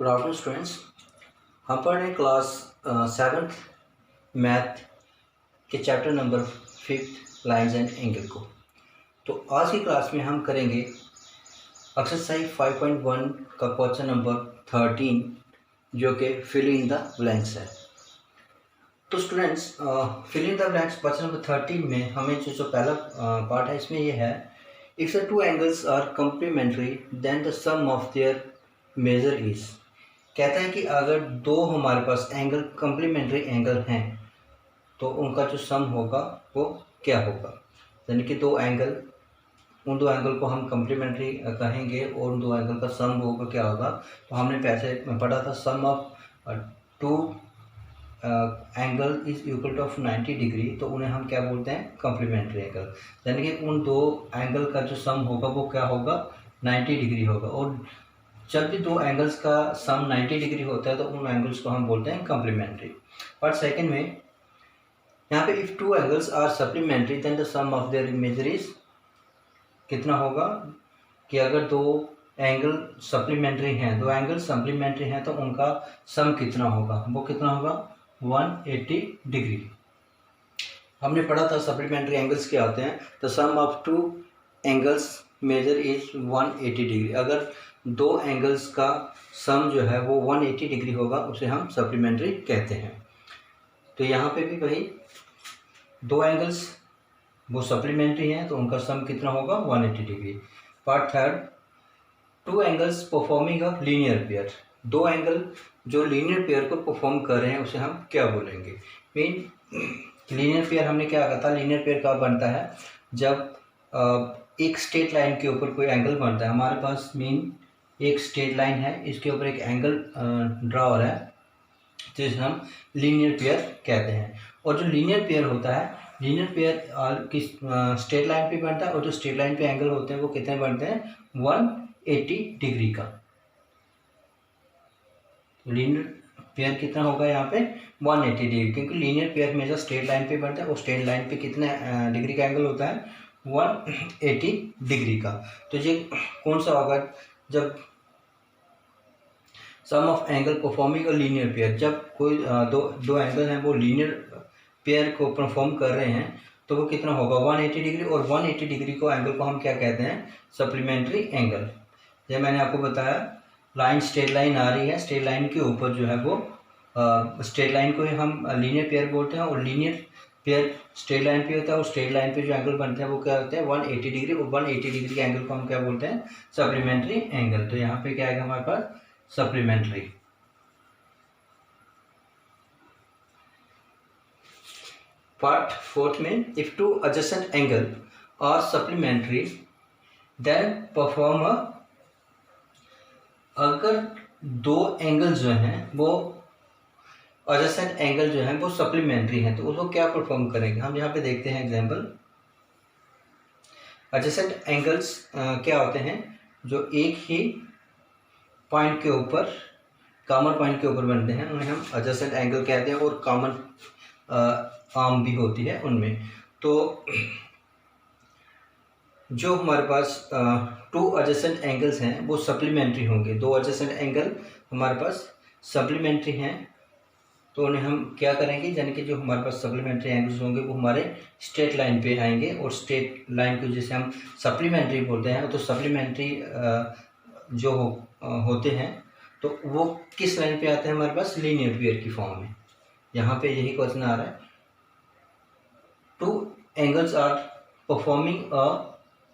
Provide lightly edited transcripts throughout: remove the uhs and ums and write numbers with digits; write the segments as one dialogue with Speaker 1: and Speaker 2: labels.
Speaker 1: Good afternoon students. हम पढ़ रहे हैं क्लास सेवन्थ मैथ के chapter number 5 lines and angle को। तो आज की क्लास में हम करेंगे एक्सरसाइज 5.1 का क्वेश्चन नंबर 13 जो कि फिल इन द ब्लैंक्स है। तो students fill in the blanks question number 13 में हमें जो पहला पार्ट है इसमें यह है, if the two angles are complementary then the sum of their measure is. कहता है कि अगर दो हमारे पास एंगल कम्प्लीमेंट्री एंगल हैं तो उनका जो सम होगा वो क्या होगा। यानी कि दो एंगल, उन दो एंगल को हम कम्प्लीमेंट्री कहेंगे और उन दो एंगल का सम होगा क्या होगा। तो हमने पैसे पढ़ा था sum of two angle is equal to of 90 degree, तो उन्हें हम क्या बोलते हैं, कम्प्लीमेंट्री एंगल। यानी कि उन दो एंगल का जो सम होगा वो क्या होगा, 90 डिग्री होगा। और जब भी दो एंगल्स का सम 90 डिग्री होता है तो उन एंगल्स को हम बोलते हैं कम्प्लीमेंट्री। पार्ट सेकंड में यहाँ पे if two angles are supplementary then the sum of their measure is कितना होगा कि अगर दो एंगल सप्लीमेंट्री हैं, दो एंगल सप्लीमेंट्री हैं तो उनका सम कितना होगा, वो कितना होगा 180 डिग्री। हमने पढ़ा था सप्लीमेंट्री एंगल्स क्या होते हैं, the sum of two angles measure is 180 degree. अगर दो एंगल्स का सम जो है वो 180 डिग्री होगा उसे हम सप्लीमेंट्री कहते हैं। तो यहाँ पे भी वही दो एंगल्स वो सप्लीमेंट्री हैं तो उनका सम कितना होगा 180 degree. Part third, two angles performing a linear pair. दो एंगल जो लीनियर पेयर को परफॉर्म कर रहे हैं उसे हम क्या बोलेंगे। मीन लीनियर पेयर हमने क्या कहा था, लीनियर पेयर कब बनता है, जब एक स्ट्रेट लाइन के ऊपर कोई एंगल बनता है। हमारे पास मीन एक स्ट्रेट लाइन है, इसके ऊपर एक एंगल ड्रा हो रहा है तो इसे हम लीनियर पेयर कहते हैं। और जो लीनियर पेयर होता है, लीनियर पेयर किस स्ट्रेट लाइन पे बनता है और जो स्ट्रेट लाइन पे एंगल होते हैं वो कितने बनते हैं 180 डिग्री का। लीनियर पेयर कितना होगा यहाँ पे 180 डिग्री, क्योंकि लीनियर पेयर में जो स्ट्रेट लाइन पे बनता है वो स्ट्रेट लाइन पे कितने डिग्री का एंगल होता है 180 डिग्री का। तो ये कौन सा होगा, जब sum of angle performing a linear pair, जब कोई दो एंगल हैं वो लीनियर पेयर को परफॉर्म कर रहे हैं तो वो कितना होगा 180 डिग्री। और 180 डिग्री को एंगल को हम क्या कहते हैं, सप्लीमेंट्री एंगल। जैसे मैंने आपको बताया, लाइन स्ट्रेट लाइन आ रही है, स्ट्रेट लाइन के ऊपर जो है वो स्ट्रेट लाइन को ही हम लीनियर पेयर बोलते हैं। और लीनियर पेयर स्ट्रेट लाइन पे होता है और स्ट्रेट लाइन पे जो एंगल बनते हैं वो क्या होते हैं 180 डिग्री। और 180 डिग्री के एंगल को हम क्या बोलते हैं, सप्लीमेंट्री एंगल। तो यहाँ पे क्या आएगा हमारे पास सप्लीमेंट्री। पार्ट फोर्थ में, if two adjacent angle are supplementary then perform a. अगर दो एंगल जो हैं वो एडजेसेंट एंगल जो है वो सप्लीमेंट्री हैं तो उसको क्या परफॉर्म करेंगे, हम यहाँ पे देखते हैं एग्जांपल। एडजेसेंट एंगल्स क्या होते हैं, जो एक ही पॉइंट के ऊपर, कॉमन पॉइंट के ऊपर बनते हैं, उन्हें हम एडजेसेंट एंगल कहते हैं। और कॉमन आर्म भी होती है उनमें। तो जो हमारे पास टू एडजेसेंट एंगल्स हैं वो सप्लीमेंट्री होंगे। दो एडजेसेंट एंगल हमारे पास सप्लीमेंट्री हैं तो उन्हें हम क्या करेंगे, यानी कि जो हमारे पास सप्लीमेंट्री एंगल्स होंगे वो हमारे स्ट्रेट लाइन पे आएंगे। और स्ट्रेट लाइन को जिसे हम सप्लीमेंट्री बोलते हैं, तो सप्लीमेंट्री जो होते हैं तो वो किस लाइन पे आते हैं हमारे पास, लीनियर पेयर की फॉर्म में। यहाँ पे यही क्वेश्चन आ रहा है, two angles are performing a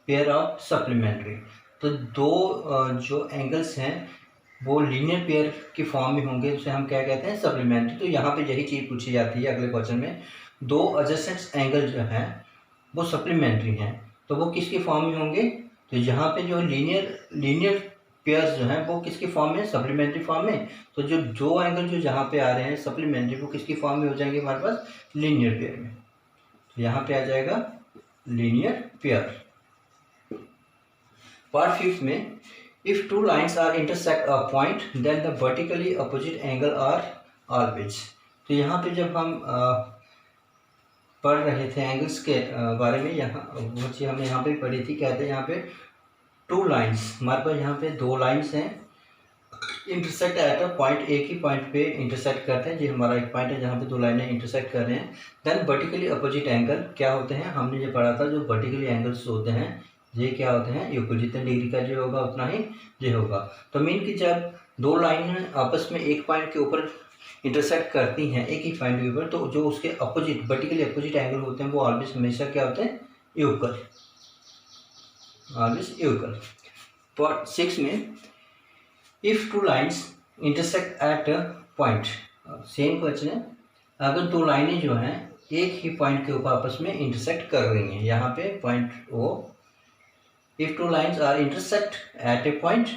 Speaker 1: pair of supplementary. तो दो जो एंगल्स हैं वो लीनियर पेयर की फॉर्म में होंगे, उसे हम क्या कहते हैं, सप्लीमेंट्री। तो यहाँ पे यही चीज़ पूछी जाती है अगले क्वेश्चन में, दो एडजेसेंट एंगल जो हैं वो सप्लीमेंट्री हैं तो वो किसकी फॉर्म में होंगे। तो यहाँ पे जो लीनियर पेयर्स जो हैं वो किसकी फॉर्म में, सप्लीमेंट्री फॉर्म में। तो जो दो एंगल जो जहाँ पे आ रहे हैं सप्लीमेंट्री वो किसकी फॉर्म में हो जाएंगे हमारे पास, लीनियर पेयर में। तो यहाँ पे आ जाएगा लीनियर पेयर। पार्ट फिफ्थ में, if two lines are intersect a point then the vertically opposite angle are always. तो यहाँ पे जब हम पढ़ रहे थे एंगल्स के बारे में, यहाँ वो चीज़ हमने यहाँ पे पढ़ी थी, कहते हैं यहाँ पे टू लाइन्स, हमारे पास यहाँ पे दो लाइन्स हैं इंटरसेक्ट एट अ पॉइंट, एक ही पॉइंट पे इंटरसेक्ट करते हैं, जो हमारा एक पॉइंट है जहाँ पे दो लाइनें इंटरसेक्ट कर रहे हैं, देन वर्टिकली अपोजिट एंगल क्या होते हैं, हमने ये पढ़ा था, जो वर्टिकली एंगल्स होते हैं ये क्या होते हैं, इक्वल, जितने डिग्री का जो होगा उतना ही ये होगा। तो मीन कि जब दो लाइन आपस में एक पॉइंट के ऊपर इंटरसेक्ट करती हैं, एक ही पॉइंट के ऊपर, तो जो उसके अपोजिट वर्टिकली अपोजिट एंगल होते हैं वो ऑलवेज हमेशा क्या होते हैं, इक्वल, ऑलवेज इक्वल। पार्ट 6 में if two lines intersect at a point, same question है, अगर दो लाइनें जो हैं एक ही पॉइंट के ऊपर आपस में इंटरसेक्ट कर रही हैं, यहाँ पे point O, if two lines are intersect at a point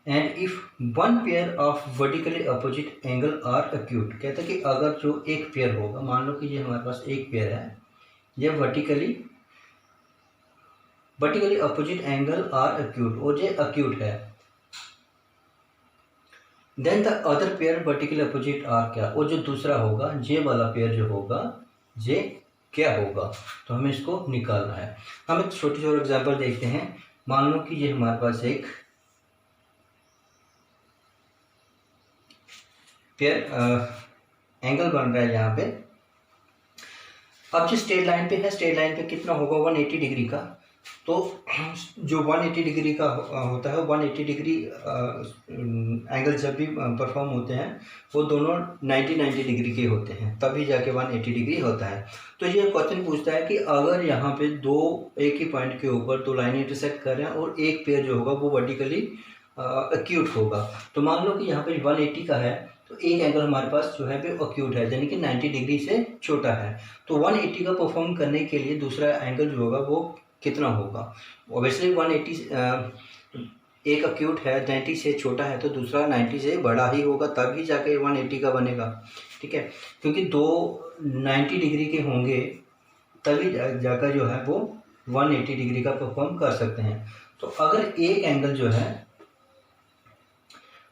Speaker 1: and if one pair of vertically opposite angle are acute, कहते हैं कि अगर जो एक पेयर होगा, मान लो कि ये हमारे पास एक पेयर है, ये vertically opposite angle are acute, और ये एक्यूट है, then the other pair vertically opposite are क्या, और जो दूसरा होगा, जे वाला पेयर जो होगा, जे क्या होगा, तो हमें इसको निकालना है। हम एक छोटी सी और एग्जांपल देखते हैं। मान लो कि ये हमारे पास एक पेयर एंगल बन रहा है यहाँ पे। अब जो स्ट्रेट लाइन पे है, स्ट्रेट लाइन पे कितना होगा, 180 डिग्री का, तो जो 180 डिग्री का होता है, 180 डिग्री एंगल जब भी परफॉर्म होते हैं वो दोनों 90 डिग्री के होते हैं, तभी जाके 180 डिग्री होता है। तो ये क्वेश्चन पूछता है कि अगर यहाँ पे दो एक ही पॉइंट के ऊपर दो लाइनें इंटरसेक्ट कर रहे हैं और एक पेयर जो होगा वो वर्टिकली एक्यूट होगा, तो मान लो कि यहाँ पे 180 का है, तो एक एंगल हमारे पास जो है वो एक्यूट है, यानी कि 90 डिग्री से छोटा है। तो 180 का परफॉर्म करने के लिए दूसरा एंगल जो होगा वो कितना होगा, ऑब्वियसली 180 एक एक्यूट है, 90 से छोटा है, तो दूसरा 90 से बड़ा ही होगा, तभी जाके 180 का बनेगा, ठीक है, क्योंकि दो 90 डिग्री के होंगे तभी जाकर जो है वो 180 डिग्री का परफॉर्म कर सकते हैं। तो अगर एक एंगल जो है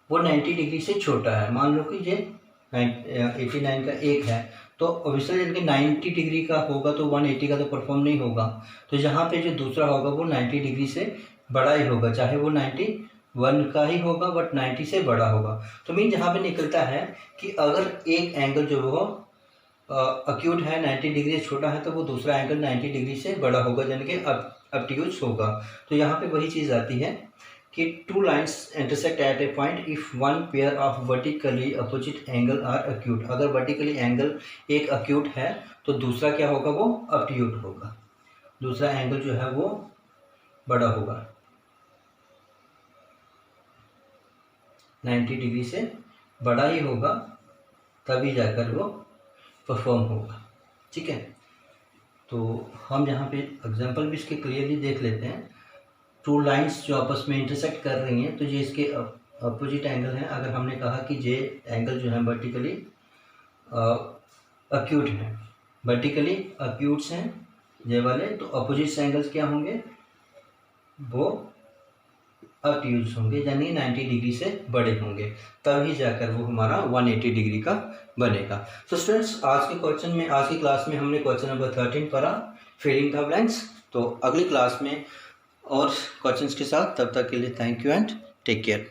Speaker 1: वो 90 डिग्री से छोटा है, मान लो कि ये 89 का एक है, तो ऑब्वियसली इनके 90 डिग्री का होगा तो 180 का तो परफॉर्म नहीं होगा, तो यहाँ पे जो दूसरा होगा वो 90 डिग्री से बड़ा ही होगा, चाहे वो 91 का ही होगा बट 90 से बड़ा होगा। तो मीन यहाँ पे निकलता है कि अगर एक एंगल जो हो एक्यूट है, 90 डिग्री से छोटा है, तो वो दूसरा एंगल 90 डिग्री से बड़ा होगा, यानी कि ऑब्ट्यूज होगा। तो यहाँ पे वही चीज़ आती है कि two lines intersect at a point if one pair of vertically opposite angle are acute, अगर वर्टिकली एंगल एक एक्यूट है तो दूसरा क्या होगा, वो ऑब्ट्यूज होगा, दूसरा एंगल जो है वो बड़ा होगा, 90 डिग्री से बड़ा ही होगा, तभी जाकर वो परफॉर्म होगा, ठीक है। तो हम यहाँ पे एग्जांपल भी इसके क्लियरली देख लेते हैं। टू लाइंस जो आपस में इंटरसेक्ट कर रही हैं, तो ये इसके अपोजिट एंगल हैं। अगर हमने कहा कि ये एंगल जो है वर्टिकली एक्यूट हैं, वर्टिकली एक्यूट्स हैं ये वाले, तो अपोजिट एंगल्स क्या होंगे, वो ऑब्ट्यूज होंगे, यानी 90 डिग्री से बड़े होंगे, तभी जाकर वो हमारा 180 डिग्री का बनेगा। तो स्टूडेंट्स, आज के क्लास में हमने क्वेश्चन नंबर 13 पढ़ा, फिलिंग द ब्लैंक्स। तो अगली क्लास में और क्वेश्चंस के साथ, तब तक के लिए thank you and take care.